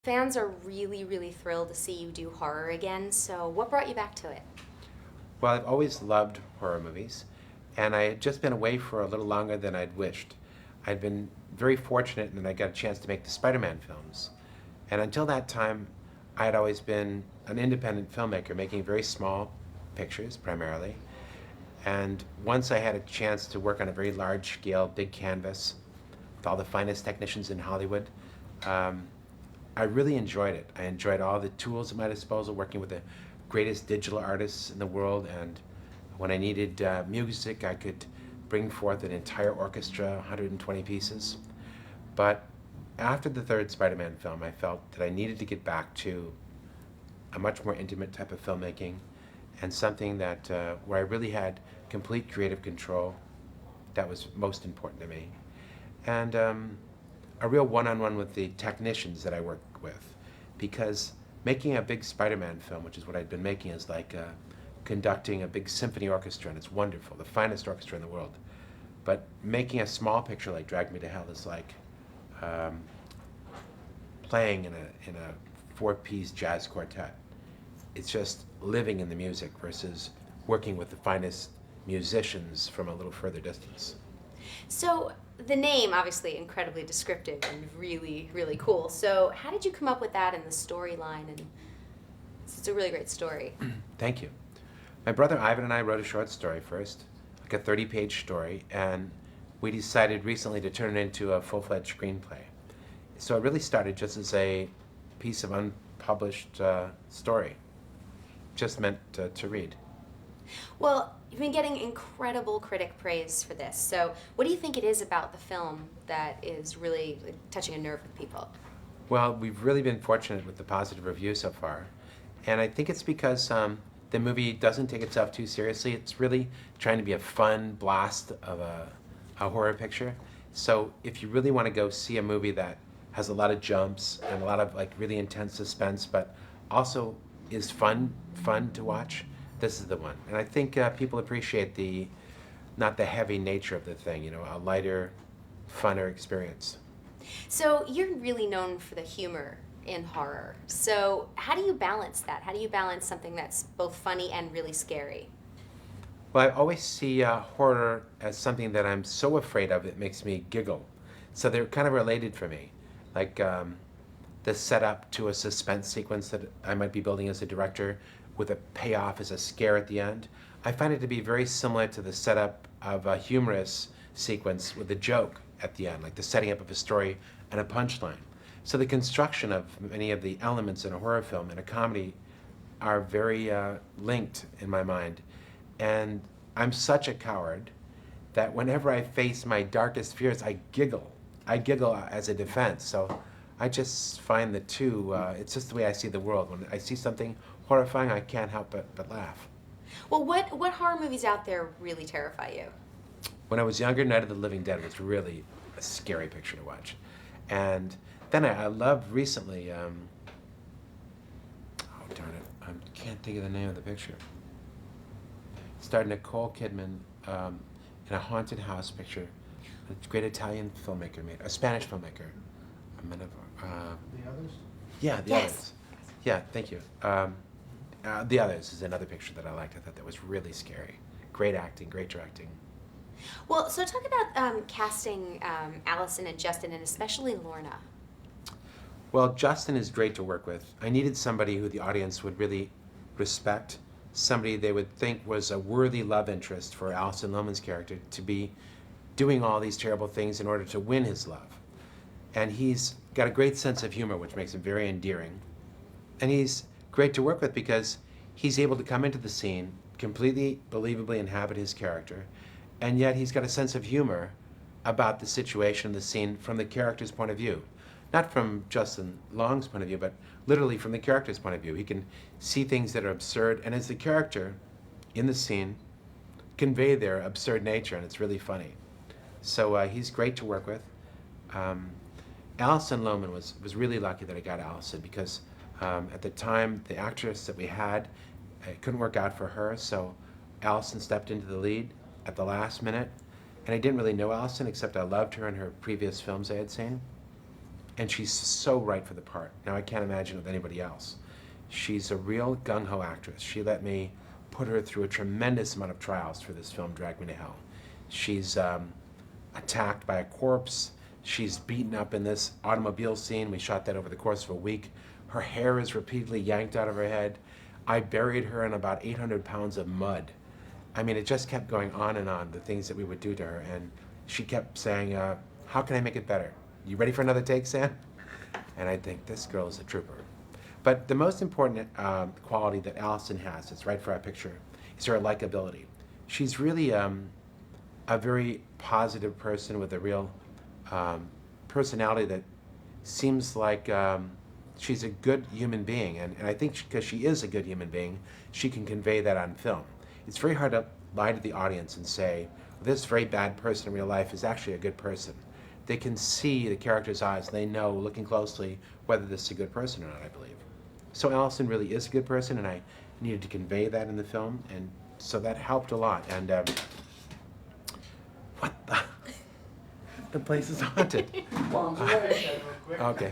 Fans are really, really thrilled to see you do horror again, so what brought you back to it? Well, I've always loved horror movies, and I had just been away for a little longer than I'd wished. I'd been very fortunate in that I got a chance to make the Spider-Man films. And until that time, I had always been an independent filmmaker, making very small pictures primarily. And once I had a chance to work on a very large scale, big canvas with all the finest technicians in Hollywood, um, I really enjoyed it. I enjoyed all the tools at my disposal, working with the greatest digital artists in the world. And when I needed music, I could bring forth an entire orchestra, 120 pieces. But after the third Spider-Man film, I felt that I needed to get back to a much more intimate type of filmmaking and something that where I really had complete creative control. That was most important to me. And a real one-on-one with the technicians that I work with, because making a big Spider-Man film, which is what I'd been making, is like conducting a big symphony orchestra, and it's wonderful, the finest orchestra in the world. But making a small picture like Drag Me to Hell is like um, playing in a four-piece jazz quartet. It's just living in the music versus working with the finest musicians from a little further distance. So, the name, obviously incredibly descriptive and really, really cool. So, how did you come up with that and the storyline? And it's a really great story. Thank you. My brother Ivan and I wrote a short story first, like a 30-page story, and we decided recently to turn it into a full-fledged screenplay. So it really started just as a piece of unpublished story, just meant to read. Well, you've been getting incredible critic praise for this. So, what do you think it is about the film that is really touching a nerve with people? Well, we've really been fortunate with the positive reviews so far, and I think it's because the movie doesn't take itself too seriously. It's really trying to be a fun blast of a horror picture. So if you really want to go see a movie that has a lot of jumps and a lot of like really intense suspense, but also is fun to watch, this is the one. And I think people appreciate the not the heavy nature of the thing. A lighter, funner experience. So, you're really known for the humor in horror. So, how do you balance that? How do you balance something that's both funny and really scary? Well, I always see horror as something that I'm so afraid of it makes me giggle. So they're kind of related for me. Like the setup to a suspense sequence that I might be building as a director with a payoff as a scare at the end. I find it to be very similar to the setup of a humorous sequence with a joke at the end, like the setting up of a story and a punchline. So the construction of many of the elements in a horror film and a comedy are very linked in my mind. And I'm such a coward that whenever I face my darkest fears, I giggle. I giggle as a defense. So I just find the two, it's just the way I see the world. When I see something horrifying, I can't help but laugh. Well, what horror movies out there really terrify you? When I was younger, Night of the Living Dead was really a scary picture to watch. And then I loved recently, oh darn it, I can't think of the name of the picture. Starred Nicole Kidman in a haunted house picture. A great Italian filmmaker made, a Spanish filmmaker. The others? Yeah, The Yes. Others. Yeah, thank you. The Others is another picture that I liked. I thought that was really scary. Great acting, great directing. Well, so talk about casting Allison and Justin, and especially Lorna. Well, Justin is great to work with. I needed somebody who the audience would really respect, somebody they would think was a worthy love interest for Alison Lohman's character to be doing all these terrible things in order to win his love. And he's got a great sense of humor, which makes him very endearing. And he's great to work with because he's able to come into the scene, completely believably inhabit his character, and yet he's got a sense of humor about the situation, the scene, from the character's point of view. Not from Justin Long's point of view, but literally from the character's point of view. He can see things that are absurd, and as the character in the scene, convey their absurd nature, and it's really funny. So he's great to work with. Alison Lohman was really lucky that I got Alison because at the time, the actress that we had, it couldn't work out for her, so Alison stepped into the lead at the last minute. And I didn't really know Alison, except I loved her in her previous films I had seen. and she's so right for the part. Now I can't imagine with anybody else. She's a real gung-ho actress. She let me put her through a tremendous amount of trials for this film, Drag Me to Hell. She's attacked by a corpse. She's beaten up in this automobile scene. We shot that over the course of a week. Her hair is repeatedly yanked out of her head. I buried her in about 800 pounds of mud. I mean, it just kept going on and on, the things that we would do to her. And she kept saying, how can I make it better? You ready for another take, Sam? And I think, this girl is a trooper. But the most important quality that Alison has, that's right for our picture, is her likability. She's really a very positive person with a real personality that seems like she's a good human being. And I think because she is a good human being, she can convey that on film. It's very hard to lie to the audience and say, this very bad person in real life is actually a good person. They can see the character's eyes. They know, looking closely, whether this is a good person or not, I believe. So Alison really is a good person, and I needed to convey that in the film, and so that helped a lot. And what the? The place is haunted. Okay.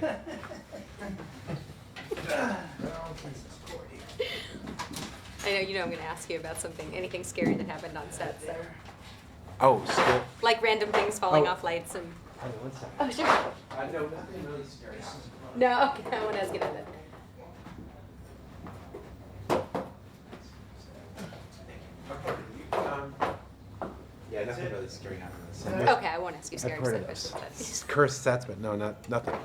I know I'm going to ask you about anything scary that happened on set. So, Oh, scary. like random things falling Oh. off lights and. Hold on one second. Oh, sure. No, nothing really scary happened. No, okay, I want to ask you about that. Yeah, nothing really scary happened. Okay, I won't ask you scary I've heard of questions. cursed sets, but no, nothing.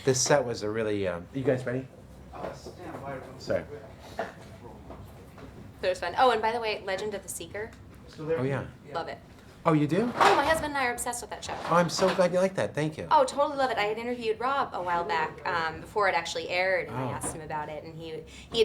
This set was a really. You guys ready? Sorry. So it was fun. Oh, and by the way, Legend of the Seeker, Oh yeah. love it. Oh, you do? Oh, my husband and I are obsessed with that show. Oh, I'm so glad you like that. Thank you. Oh, totally love it. I had interviewed Rob a while back before it actually aired, and I Oh. asked him about it, and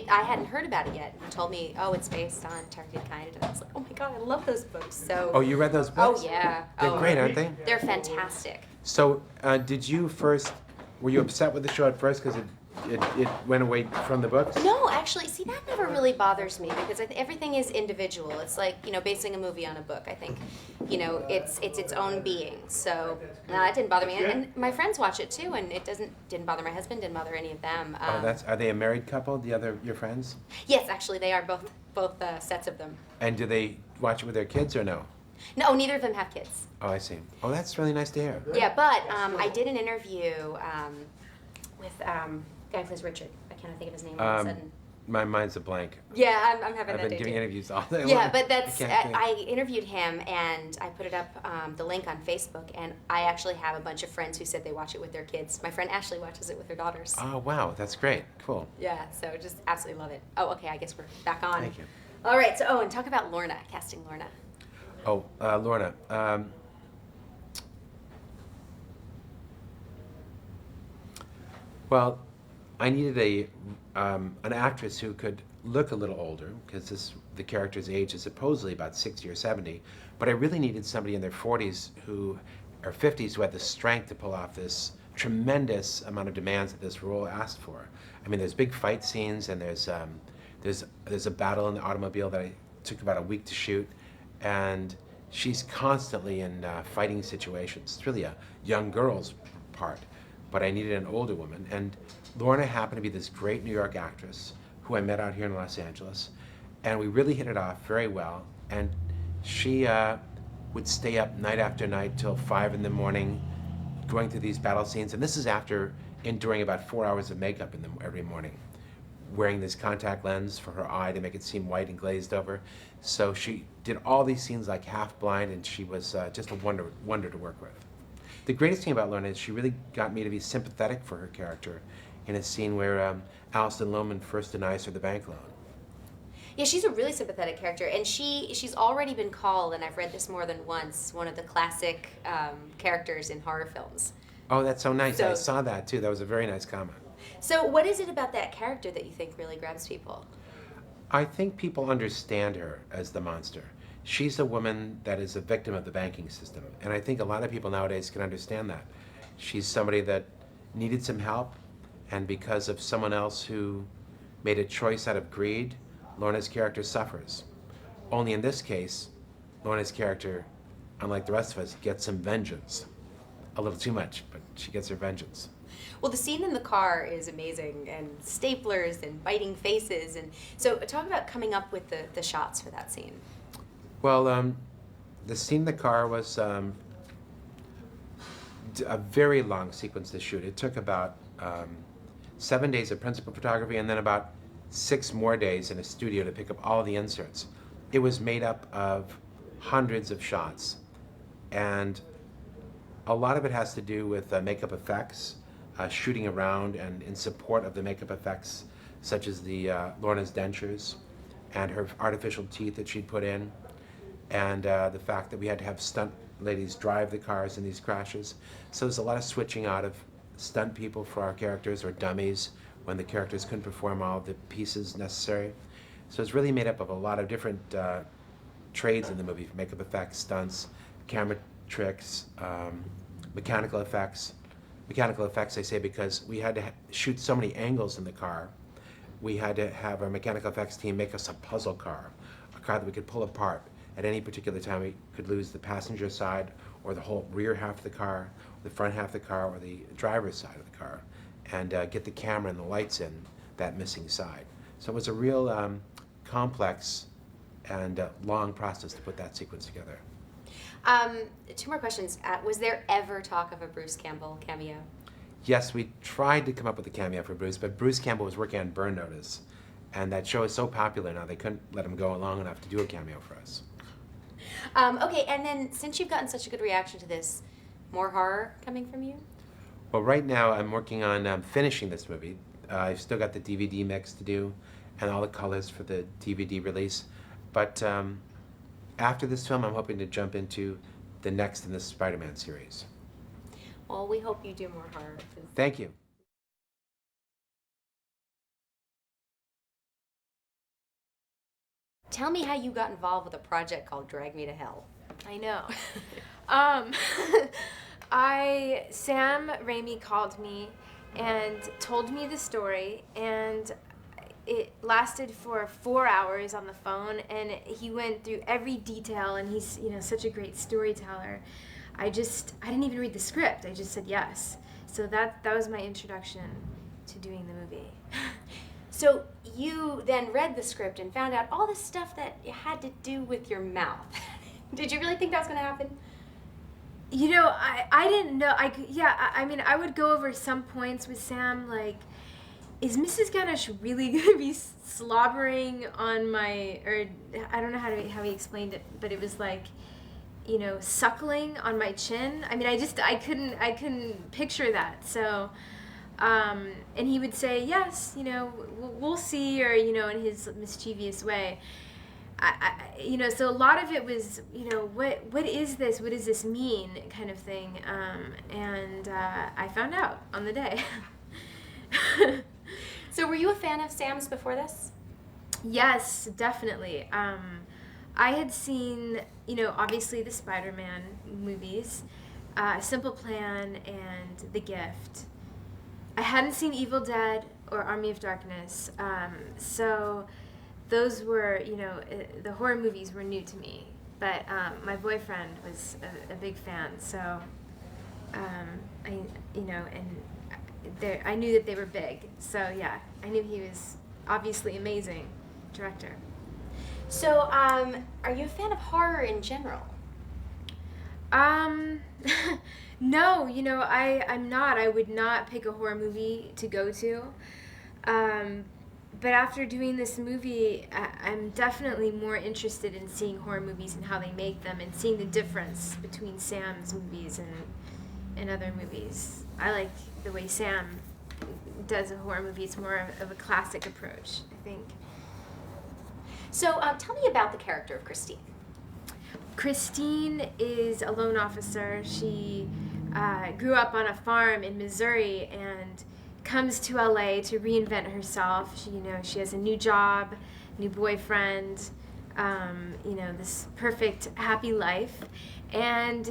I hadn't heard about it yet. He told me, oh, it's based on Turkey Kind, and I was like, oh my god, I love those books. So. Oh, you read those books? Oh yeah. They're oh, great, aren't they? They're fantastic. So, did you first? Were you upset with the show at first because it went away from the books? No, actually, see, that never really bothers me because everything is individual. It's like, basing a movie on a book. I think, it's its own being. So it didn't bother me. And my friends watch it too, and it didn't bother my husband, didn't bother any of them. Are they a married couple? Your friends? Yes, actually, they are both sets of them. And do they watch it with their kids or no? No, neither of them have kids. Oh, I see. Oh, that's really nice to hear. Yeah, but I did an interview with guy who plays Richard. I cannot think of his name all of a sudden. My mind's a blank. Yeah, I'm having I've that been day doing too. interviews all day long. Yeah, but I can't think. I interviewed him and I put it up, the link on Facebook, and I actually have a bunch of friends who said they watch it with their kids. My friend Ashley watches it with her daughters. Oh, wow, that's great. Cool. Yeah, so just absolutely love it. Oh, okay, I guess we're back on. Thank you. All right, so, and talk about Lorna, casting Lorna. Oh, Lorna. Well, I needed an actress who could look a little older, because the character's age is supposedly about 60 or 70, but I really needed somebody in their 40s or 50s who had the strength to pull off this tremendous amount of demands that this role asked for. I mean, there's big fight scenes, and there's a battle in the automobile that I took about a week to shoot, and she's constantly in fighting situations. It's really a young girl's part, but I needed an older woman, and Lorna happened to be this great New York actress who I met out here in Los Angeles, and we really hit it off very well, and she would stay up night after night till 5 in the morning going through these battle scenes, and this is after enduring about 4 hours of makeup every morning, wearing this contact lens for her eye to make it seem white and glazed over. So she did all these scenes like half blind, and she was just a wonder to work with. The greatest thing about Lorna is she really got me to be sympathetic for her character in a scene where Alison Lohman first denies her the bank loan. Yeah, she's a really sympathetic character, and she's already been called, and I've read this more than once, one of the classic characters in horror films. Oh, that's so nice. So- I saw that too. That was a very nice comment. So what is it about that character that you think really grabs people? I think people understand her as the monster. She's a woman that is a victim of the banking system, and I think a lot of people nowadays can understand that. She's somebody that needed some help, and because of someone else who made a choice out of greed, Lorna's character suffers. Only in this case, Lorna's character, unlike the rest of us, gets some vengeance. A little too much, but she gets her vengeance. Well, the scene in the car is amazing, and staplers and biting faces, and so talk about coming up with the shots for that scene. Well, the scene in the car was a very long sequence to shoot. It took about 7 days of principal photography and then about 6 more days in a studio to pick up all the inserts. It was made up of hundreds of shots, and a lot of it has to do with makeup effects, shooting around and in support of the makeup effects, such as the Lorna's dentures and her artificial teeth that she'd put in, and the fact that we had to have stunt ladies drive the cars in these crashes. So there's a lot of switching out of stunt people for our characters, or dummies, when the characters couldn't perform all the pieces necessary. So it's really made up of a lot of different trades in the movie: makeup effects, stunts, camera tricks, mechanical effects. Mechanical effects, I say, because we had to shoot so many angles in the car. We had to have our mechanical effects team make us a puzzle car, a car that we could pull apart. At any particular time, we could lose the passenger side, or the whole rear half of the car, the front half of the car, or the driver's side of the car, and get the camera and the lights in that missing side. So it was a real complex and long process to put that sequence together. 2 more questions. Was there ever talk of a Bruce Campbell cameo? Yes, we tried to come up with a cameo for Bruce, but Bruce Campbell was working on Burn Notice, and that show is so popular now they couldn't let him go long enough to do a cameo for us. Okay, and then since you've gotten such a good reaction to this, more horror coming from you? Well, right now I'm working on finishing this movie. I've still got the DVD mix to do and all the colors for the DVD release. But after this film, I'm hoping to jump into the next in the Spider-Man series. Well, we hope you do more horror. Thank you. Tell me how you got involved with a project called Drag Me to Hell. I know. Sam Raimi called me and told me the story, and it lasted for 4 hours on the phone, and he went through every detail, and he's, such a great storyteller. I didn't even read the script. I just said yes. So that was my introduction to doing the movie. So you then read the script and found out all this stuff that had to do with your mouth. Did you really think that was going to happen? I didn't know. I would go over some points with Sam, like, is Mrs. Ganesh really going to be slobbering on my, or I don't know how he explained it, but it was like, suckling on my chin. I mean, I couldn't picture that. So, and he would say, yes, we'll see, or, in his mischievous way. So a lot of it was, what is this? What does this mean? Kind of thing. And I found out on the day. So were you a fan of Sam's before this? Yes, definitely. I had seen, obviously the Spider-Man movies, Simple Plan and The Gift. I hadn't seen Evil Dead or Army of Darkness, so those were, the horror movies were new to me. But my boyfriend was a big fan, so I knew that they were big. So yeah, I knew he was obviously amazing director. So, are you a fan of horror in general? No, I'm not. I would not pick a horror movie to go to. But after doing this movie, I'm definitely more interested in seeing horror movies and how they make them, and seeing the difference between Sam's movies and other movies. I like the way Sam does a horror movie. It's more of a classic approach, I think. So, tell me about the character of Christine. Christine is a loan officer. She grew up on a farm in Missouri and comes to LA to reinvent herself. She has a new job, new boyfriend, this perfect, happy life. And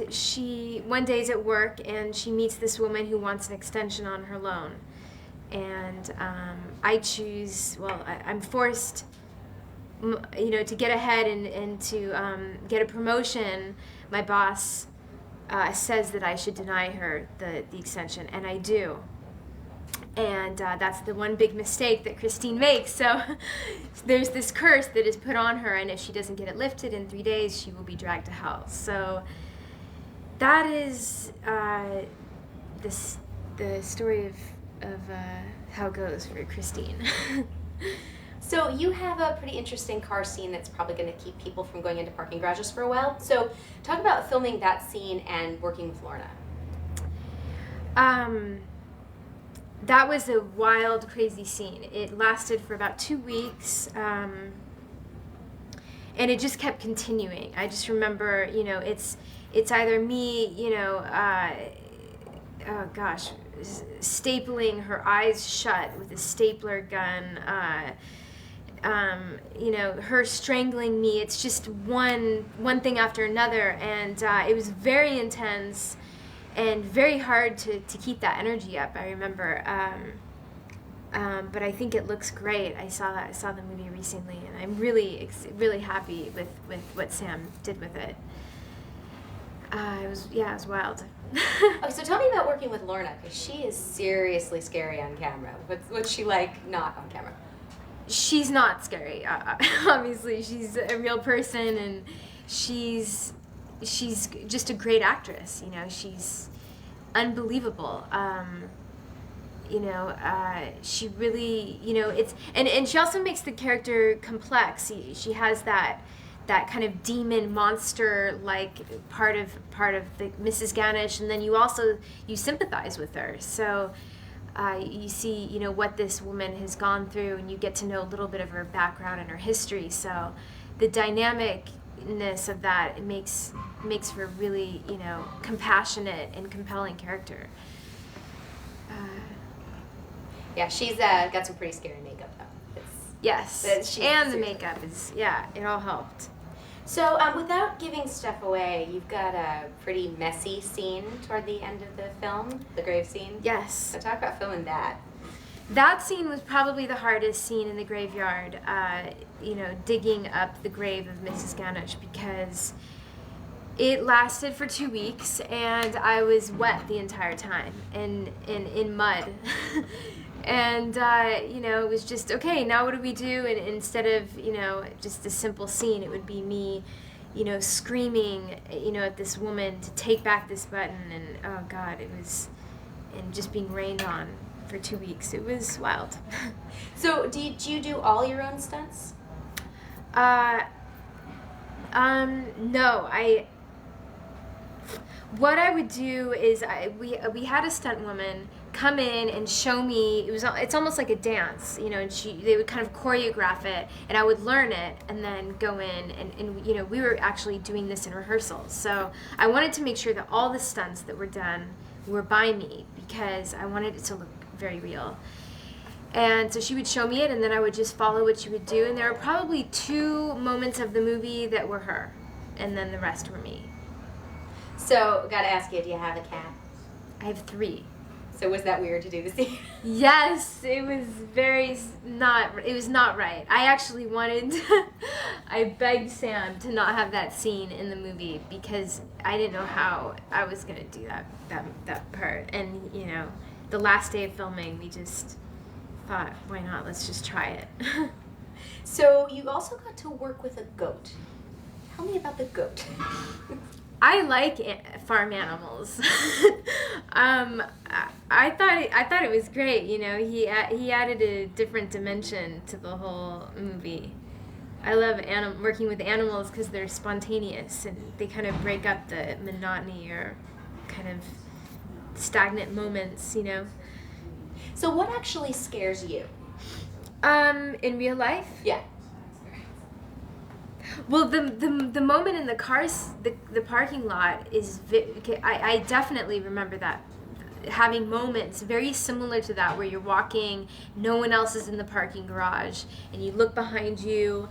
one day is at work, and she meets this woman who wants an extension on her loan. And I'm forced, to get ahead and to get a promotion. My boss says that I should deny her the extension, and I do. And that's the one big mistake that Christine makes. So there's this curse that is put on her, and if she doesn't get it lifted in 3 days, she will be dragged to hell. So that is the story of how it goes for Christine. So you have a pretty interesting car scene that's probably going to keep people from going into parking garages for a while. So talk about filming that scene and working with Lorna. That was a wild, crazy scene. It lasted for about 2 weeks, and it just kept continuing. I just remember, it's either me, stapling her eyes shut with a stapler gun, her strangling me. It's just one thing after another, and it was very intense and very hard to keep that energy up. I remember, but I think it looks great. I saw the movie recently, and I'm really happy with what Sam did with it. It was wild. Oh, so tell me about working with Lorna, because she is seriously scary on camera. What's she like not on camera? She's not scary. Obviously, she's a real person, and she's just a great actress. She's unbelievable. She really, it's and she also makes the character complex. She has that kind of demon monster like part of the Mrs. Ganesh, and then you sympathize with her. So you see, what this woman has gone through, and you get to know a little bit of her background and her history. So the dynamicness of that, it makes for a really, compassionate and compelling character. Yeah, she's got some pretty scary makeup though. Yes, and the seriously. makeup is, it all helped. So without giving stuff away, you've got a pretty messy scene toward the end of the film, the grave scene. Yes. So talk about filming that. That scene was probably the hardest scene in the graveyard, digging up the grave of Mrs. Ganesh, because it lasted for 2 weeks, and I was wet the entire time, and in mud. And, it was just, okay, now what do we do? And instead of, just a simple scene, it would be me, screaming, at this woman to take back this button. And, oh, God, and just being rained on for 2 weeks. It was wild. So did you do all your own stunts? No, what I would do is we had a stunt woman come in and show me. It's almost like a dance, and they would kind of choreograph it, and I would learn it and then go in and we were actually doing this in rehearsals. So I wanted to make sure that all the stunts that were done were by me, because I wanted it to look very real. And so she would show me it, and then I would just follow what she would do. And there were probably 2 moments of the movie that were her, and then the rest were me. So gotta ask you, do you have a cat? I have 3. So was that weird to do the scene? Yes, it was not right. I actually I begged Sam to not have that scene in the movie, because I didn't know how I was going to do that part. And, the last day of filming, we just thought, why not? Let's just try it. So you also got to work with a goat. Tell me about the goat. I like farm animals. I thought it was great. He added a different dimension to the whole movie. I love working with animals because they're spontaneous, and they kind of break up the monotony or kind of stagnant moments. So what actually scares you? In real life? Yeah. Well, the moment in the cars, the parking lot is. I definitely remember that, having moments very similar to that, where you're walking, no one else is in the parking garage, and you look behind you,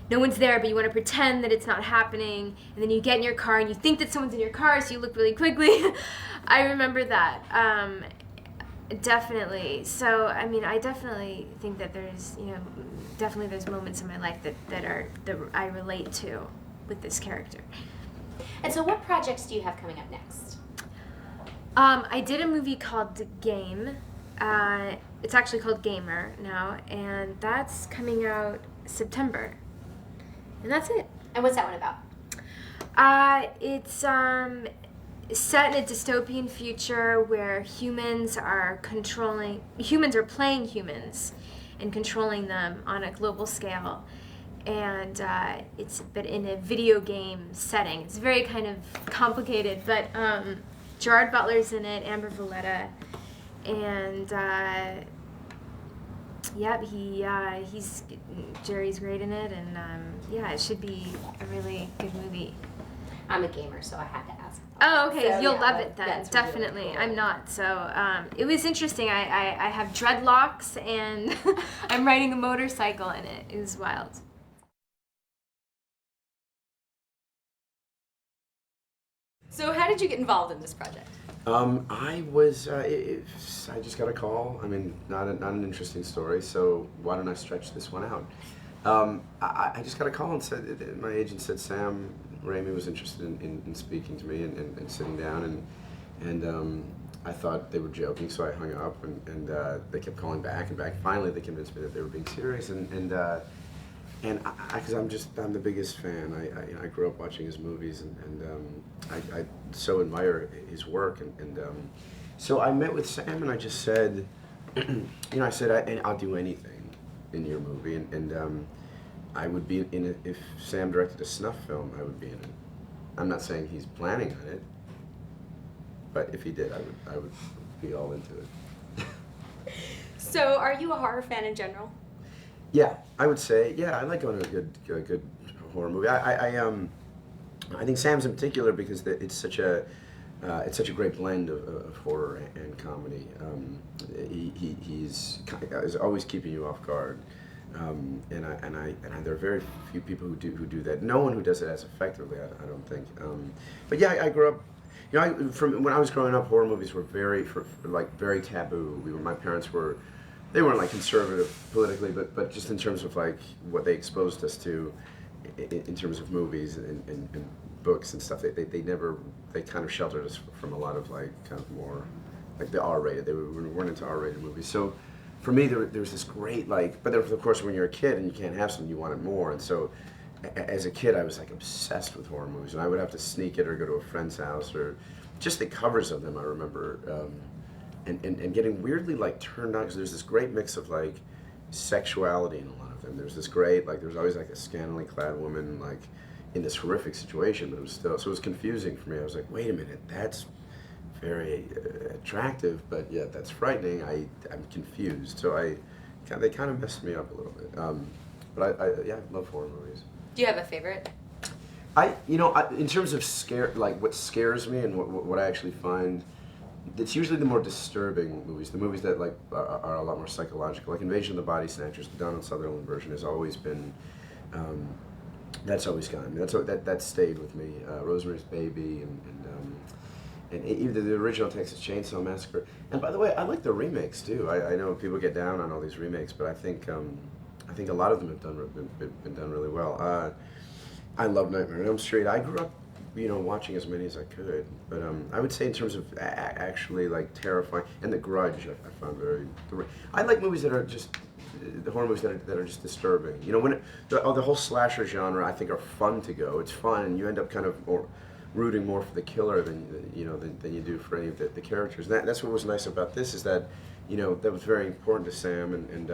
no one's there, but you want to pretend that it's not happening, and then you get in your car and you think that someone's in your car, so you look really quickly. I remember that. Definitely. So, I definitely think that there's, definitely there's moments in my life that I relate to with this character. And so what projects do you have coming up next? I did a movie called The Game, It's actually called Gamer now, and that's coming out September. And that's it. And what's that one about? It's set in a dystopian future where humans are playing humans and controlling them on a global scale. And it's but in a video game setting. It's very kind of complicated, but Gerard Butler's in it, Amber Valletta, and he's Jerry's great in it, and it should be a really good movie. I'm a gamer, so I had to ask. Oh, okay. So, You'll yeah, love it then. that's Definitely. really cool. I'm not. So it was interesting. I have dreadlocks, and I'm riding a motorcycle in it. It was wild. So how did you get involved in this project? I was, I just got a call. I mean, not an interesting story, so why don't I stretch this one out? I just got a call and said, my agent said Sam Raimi was interested in speaking to me and sitting down, and I thought they were joking, so I hung up, and they kept calling back and back. Finally, they convinced me that they were being serious, and because I'm the biggest fan. I grew up watching his movies, and I so admire his work, and so I met with Sam, and I just said, I said I'll do anything in your movie, and I would be in it if Sam directed a snuff film. I would be in it. I'm not saying he's planning on it, but if he did, I would be all into it. So are you a horror fan in general? Yeah, I would say, I like going to a good horror movie. I think Sam's in particular because it's such a great blend of horror and comedy. He's always keeping you off guard, and there are very few people who do that. No one who does it as effectively, I don't think. But yeah, I grew up. From when I was growing up, horror movies were very taboo. My parents were. They weren't like conservative politically, but just in terms of like what they exposed us to, in terms of movies and books and stuff. They kind of sheltered us from a lot of like kind of more like the R-rated. They weren't into R-rated movies. So for me, there was this great like. But then of course, when you're a kid and you can't have something, you wanted more. And so as a kid, I was like obsessed with horror movies, and I would have to sneak it or go to a friend's house or just the covers of them. I remember. And getting weirdly like turned on because there's this great mix of like sexuality in a lot of them. There's this great like there's always like a scantily clad woman like in this horrific situation, but it was still so it was confusing for me. I was like, wait a minute, that's very attractive, but yet that's frightening. I'm confused. So they kind of messed me up a little bit. But I love horror movies. Do you have a favorite? In terms of like what scares me and what I actually find. It's usually the more disturbing movies, the movies that like are a lot more psychological. Like Invasion of the Body Snatchers, the Donald Sutherland version, has always been. That's always gone. That stayed with me. Rosemary's Baby and either the original Texas Chainsaw Massacre. And by the way, I like the remakes too. I know people get down on all these remakes, but I think a lot of them have been done really well. I love Nightmare on Elm Street. I grew up. Watching as many as I could, but I would say in terms of actually like terrifying, and The Grudge I found very. I like movies that are just the horror movies that are just disturbing. When the whole slasher genre I think are fun to go. It's fun, and you end up kind of rooting more for the killer than you do for any of the characters. And that's what was nice about this is that that was very important to Sam and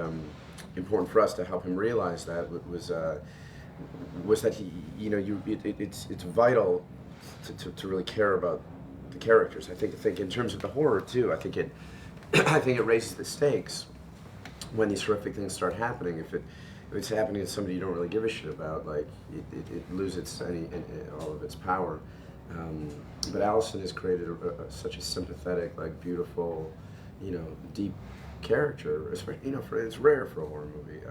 important for us to help him realize that was that he it's vital to really care about the characters. I think in terms of the horror too. I think it raises the stakes when these horrific things start happening. If it's happening to somebody you don't really give a shit about, like it loses all of its power. But Alison has created such a sympathetic, like beautiful, deep character. Especially, it's rare for a horror movie.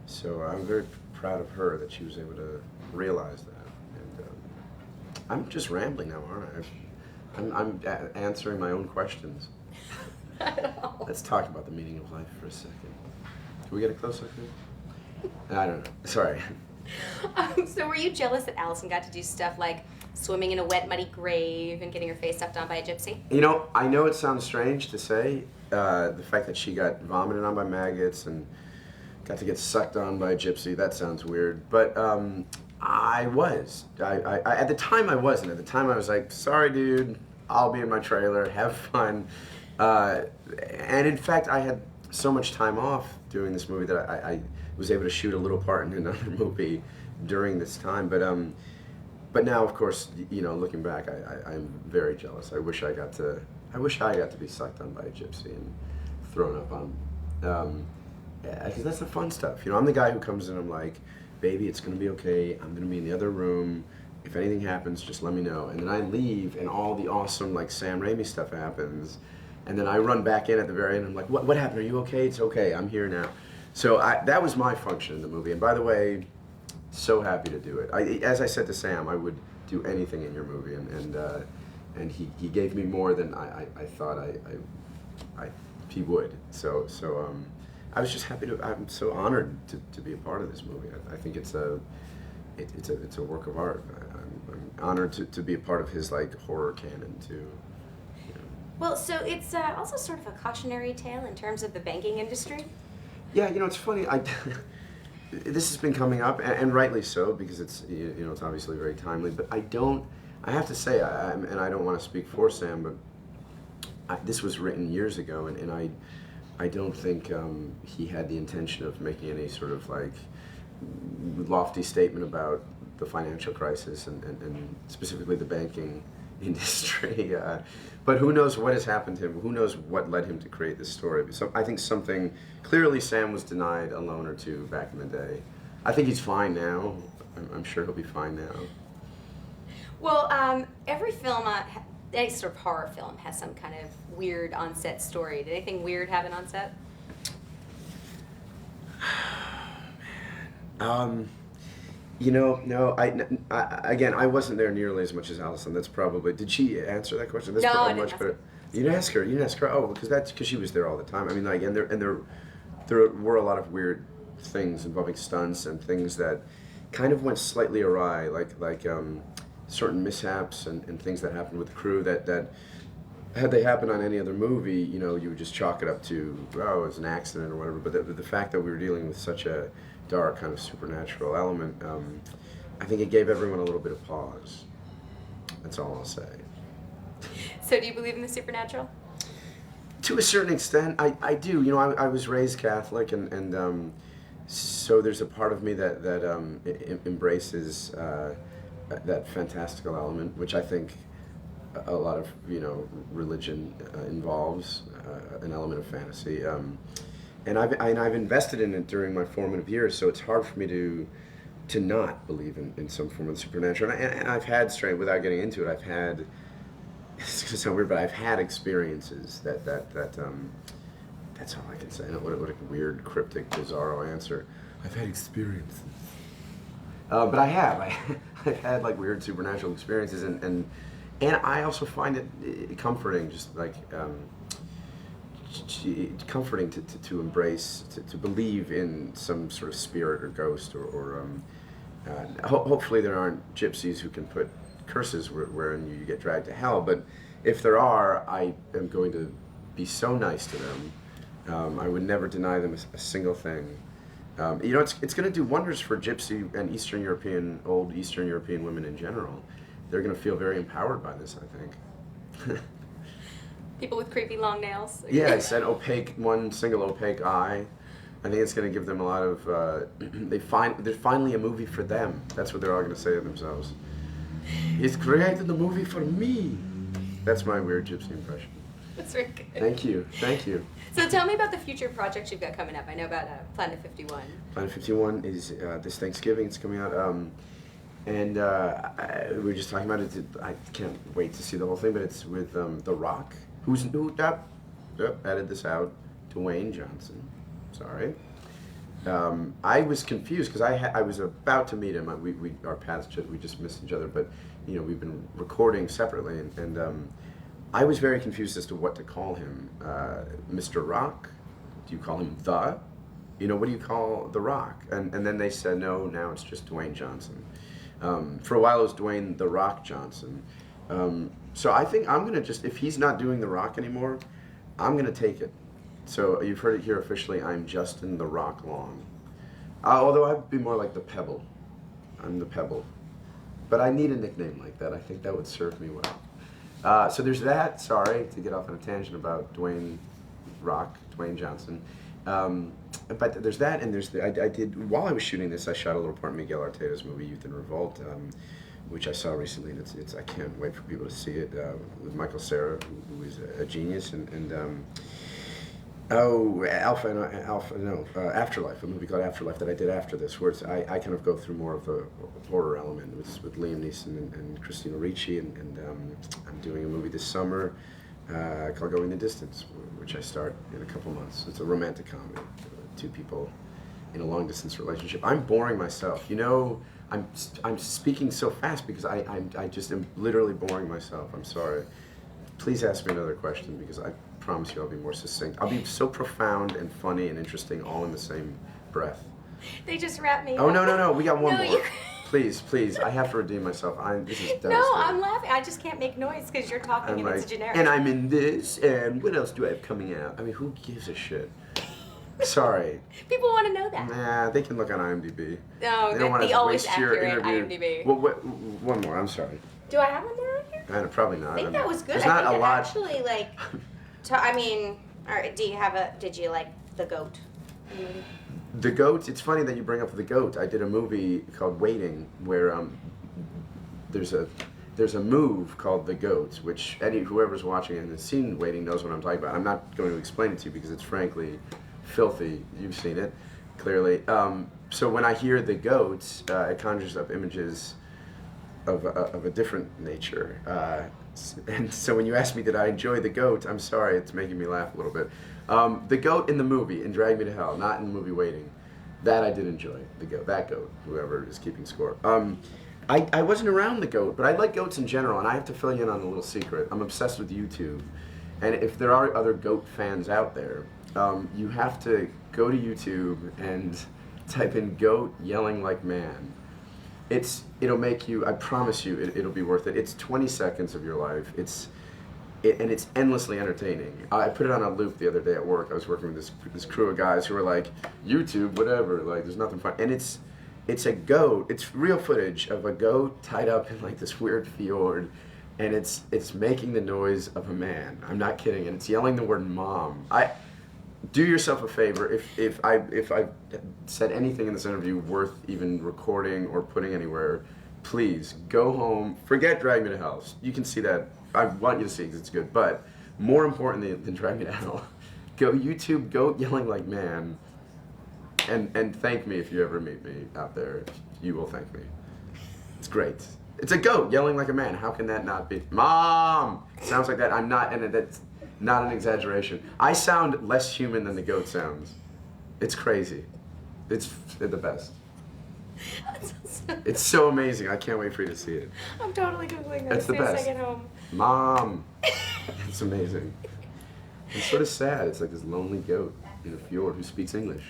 So I'm very proud of her that she was able to realize that. And I'm just rambling now, aren't I? I'm answering my own questions. Let's talk about the meaning of life for a second. Can we get a close-up here? I don't know. Sorry. So were you jealous that Alison got to do stuff like swimming in a wet, muddy grave and getting her face stuffed on by a gypsy? I know it sounds strange to say, the fact that she got vomited on by maggots and got to get sucked on by a gypsy. That sounds weird, but I was. At the time I wasn't. At the time I was like, sorry, dude. I'll be in my trailer. Have fun. And in fact, I had so much time off doing this movie that I was able to shoot a little part in another movie during this time. But now, of course, looking back, I'm very jealous. I wish I got to be sucked on by a gypsy and thrown up on. Because that's the fun stuff. I'm the guy who comes in. I'm like, baby, it's gonna be okay. I'm gonna be in the other room. If anything happens, just let me know. And then I leave, and all the awesome Sam Raimi stuff happens. And then I run back in at the very end. I'm like, what happened? Are you okay? It's okay. I'm here now. So that was my function in the movie. And by the way, so happy to do it. As I said to Sam, I would do anything in your movie, and he gave me more than I thought he would. So I was just happy to. I'm so honored to be a part of this movie. I think it's a work of art. I'm honored to be a part of his horror canon too. Well, so it's also sort of a cautionary tale in terms of the banking industry. Yeah, it's funny. This has been coming up, and rightly so, because it's it's obviously very timely. But I have to say, and I don't want to speak for Sam, but this was written years ago, and I don't think he had the intention of making any sort of lofty statement about the financial crisis and specifically the banking industry. But who knows what has happened to him? Who knows what led him to create this story? So I think clearly Sam was denied a loan or two back in the day. I think he's fine now. I'm sure he'll be fine now. Well, every film, any sort of horror film, has some kind of weird on-set story. Did anything weird happen on set? No. Again, I wasn't there nearly as much as Alison. That's probably. Did she answer that question? That's No, probably I didn't much ask better. her. You didn't ask her. You didn't ask her. Oh, because she was there all the time. I mean, there were a lot of weird things involving stunts and things that kind of went slightly awry, like certain mishaps and things that happened with the crew that had they happened on any other movie, you would just chalk it up to, it was an accident or whatever. But the fact that we were dealing with such a dark kind of supernatural element, I think it gave everyone a little bit of pause. That's all I'll say. So do you believe in the supernatural? To a certain extent, I do. I was raised Catholic, and so there's a part of me that embraces that fantastical element, which I think a lot of religion involves an element of fantasy. And I've invested in it during my formative years, so it's hard for me to not believe in some form of the supernatural. And I've had, without getting into it, it's gonna sound weird, but I've had experiences that that's all I can say. What a weird, cryptic, bizarro answer. I've had experiences. But I've had weird supernatural experiences, and I also find it comforting, just comforting to embrace, to believe in some sort of spirit or ghost, or hopefully there aren't gypsies who can put curses wherein you get dragged to hell, but if there are, I am going to be so nice to them. I would never deny them a single thing. It's going to do wonders for gypsy and old Eastern European women in general. They're going to feel very empowered by this, I think. People with creepy long nails. Yeah, it's one single opaque eye. I think it's going to give them a lot of. There's finally a movie for them. That's what they're all going to say to themselves. He's created the movie for me. That's my weird gypsy impression. That's very good. Thank you. So tell me about the future projects you've got coming up. I know about Planet 51. Planet 51 is this Thanksgiving. It's coming out. And we were just talking about it. I can't wait to see the whole thing, but it's with The Rock. Added this out. Dwayne Johnson. Sorry. I was confused because I was about to meet him. Our paths we just missed each other, but we've been recording separately, and I was very confused as to what to call him. Mr. Rock? Do you call him the? What do you call The Rock? And then they said no. Now it's just Dwayne Johnson. For a while it was Dwayne The Rock Johnson. So I think I'm gonna if he's not doing The Rock anymore, I'm gonna take it. So you've heard it here officially. I'm Justin the Rock Long. Although I'd be more like the Pebble. I'm the Pebble. But I need a nickname like that. I think that would serve me well. So there's that. Sorry to get off on a tangent about Dwayne Johnson. But there's that, and there's I did, while I was shooting this, I shot a little part in Miguel Arteta's movie Youth in Revolt, which I saw recently, and it's I can't wait for people to see it, with Michael Cera, who is a genius, Afterlife, a movie called Afterlife that I did after this, where I kind of go through more of the horror element with Liam Neeson and Christina Ricci, and I'm doing a movie this summer called Going the Distance, which I start in a couple months. It's a romantic comedy, two people in a long distance relationship. I'm boring myself. You know, I'm speaking so fast because I just am literally boring myself. I'm sorry. Please ask me another question because I promise you I'll be more succinct. I'll be so profound and funny and interesting all in the same breath. They just wrapped me Oh, up. no, we got one No, more. you- Please, I have to redeem myself. This is devastating. No, I'm laughing. I just can't make noise because you're talking and it's generic. and I'm in this, and what else do I have coming out? I mean, who gives a shit? Sorry. People want to know that. Nah, they can look on IMDb. No, They don't want the to always waste your accurate interview. IMDb. Well, one more, I'm sorry. Do I have one more on here? Probably not. I think that was good. There's I not think a it lot. actually, like, I mean, all right, did you like The Goat? The Goat, it's funny that you bring up The Goat. I did a movie called Waiting where there's a move called The Goat, which whoever's watching and has seen Waiting knows what I'm talking about. I'm not going to explain it to you because it's frankly filthy. You've seen it, clearly. So when I hear The Goat, it conjures up images of a different nature. And so when you ask me did I enjoy The Goat, I'm sorry, it's making me laugh a little bit. The Goat in the movie, in Drag Me to Hell, not in the movie Waiting. That I did enjoy, the goat, that goat, whoever is keeping score. I wasn't around the goat, but I like goats in general, and I have to fill you in on a little secret. I'm obsessed with YouTube, and if there are other goat fans out there, you have to go to YouTube and type in goat yelling like man. It'll make you, I promise you, it'll be worth it. It's 20 seconds of your life. And it's endlessly entertaining. I put it on a loop the other day at work. I was working with this crew of guys who were like, YouTube, whatever, like there's nothing fun. And it's a goat, it's real footage of a goat tied up in like this weird fjord, and it's making the noise of a man. I'm not kidding, and it's yelling the word mom. Do yourself a favor, if I said anything in this interview worth even recording or putting anywhere, please go home, forget Drag Me to Hell. You can see that. I want you to see it because it's good, but more importantly than Drag Me to Hell, go YouTube Goat Yelling Like Man, and thank me if you ever meet me out there. You will thank me. It's great. It's a goat yelling like a man. How can that not be? Mom! Sounds like that. I'm not, and that's not an exaggeration. I sound less human than the goat sounds. It's crazy. It's the best. It's so amazing. I can't wait for you to see it. I'm totally Googling that It's the as soon as best. I get home. Mom! It's amazing. It's sort of sad. It's like this lonely goat in a fjord who speaks English.